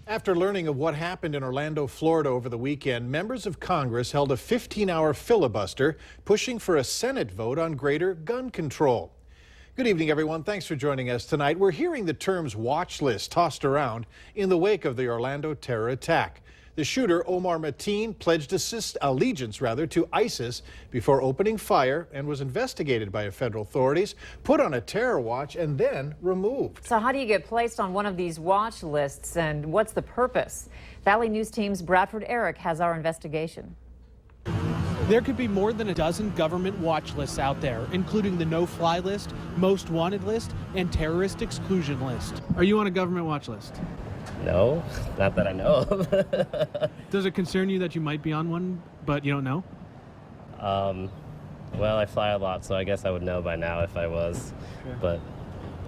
After learning of what happened in Orlando, Florida over the weekend, members of Congress held a 15-hour filibuster pushing for a Senate vote on greater gun control. Good evening, everyone. Thanks for joining us tonight. We're hearing the terms watch list tossed around in the wake of the Orlando terror attack. The shooter, Omar Mateen, pledged allegiance to ISIS before opening fire and was investigated by federal authorities, put on a terror watch, and then removed. So how do you get placed on one of these watch lists, and what's the purpose? Valley News Team's Bradford Eric has our investigation. There could be more than a dozen government watch lists out there, including the no-fly list, most wanted list, and terrorist exclusion list. Are you on a government watch list? No, not that I know of. Does it concern you that you might be on one, but you don't know? Well, I fly a lot, so I guess I would know by now if I was. Sure. But,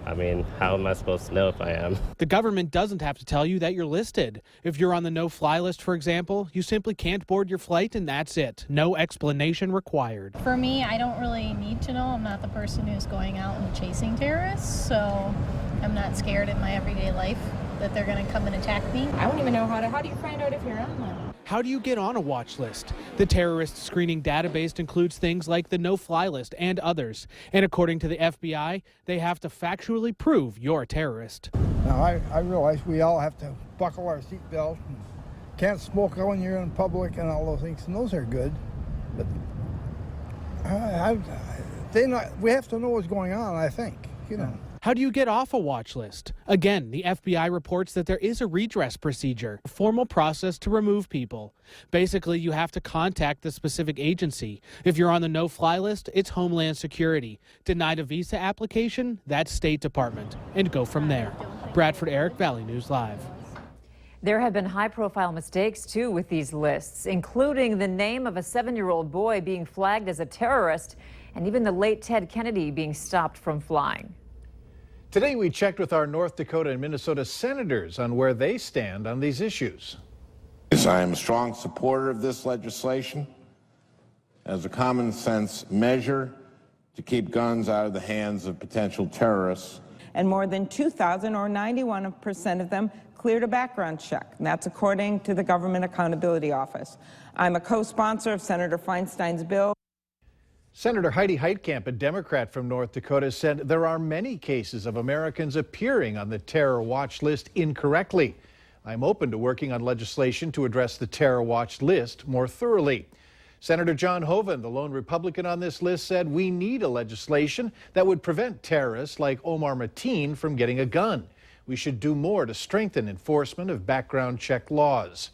I mean, how am I supposed to know if I am? The government doesn't have to tell you that you're listed. If you're on the no-fly list, for example, you simply can't board your flight and that's it. No explanation required. For me, I don't really need to know. I'm not the person who's going out and chasing terrorists, so I'm not scared in my everyday life that they're going to come and attack me. I don't even know how do you find out if you're on one? How do you get on a watch list? The terrorist screening database includes things like the no-fly list and others. And according to the FBI, they have to factually prove you're a terrorist. Now, I realize we all have to buckle our seatbelt. Can't smoke when you're in public and all those things, and those are good. But we have to know what's going on, I think, you know. How do you get off a watch list? Again, the FBI reports that there is a redress procedure, a formal process to remove people. Basically, you have to contact the specific agency. If you're on the no-fly list, it's Homeland Security. Denied a visa application, that's State Department. And go from there. Bradford Eric, Valley News Live. There have been high-profile mistakes, too, with these lists, including the name of a 7-year-old boy being flagged as a terrorist, and even the late Ted Kennedy being stopped from flying. Today, we checked with our North Dakota and Minnesota senators on where they stand on these issues. I am a strong supporter of this legislation as a common sense measure to keep guns out of the hands of potential terrorists. And more than 2,000 or 91% of them cleared a background check. And that's according to the Government Accountability Office. I'm a co-sponsor of Senator Feinstein's bill. Senator Heidi Heitkamp, a Democrat from North Dakota, said there are many cases of Americans appearing on the terror watch list incorrectly. I'm open to working on legislation to address the terror watch list more thoroughly. Senator John Hoeven, the lone Republican on this list, said we need a legislation that would prevent terrorists like Omar Mateen from getting a gun. We should do more to strengthen enforcement of background check laws.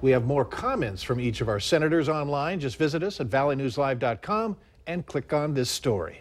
We have more comments from each of our senators online. Just visit us at valleynewslive.com and click on this story.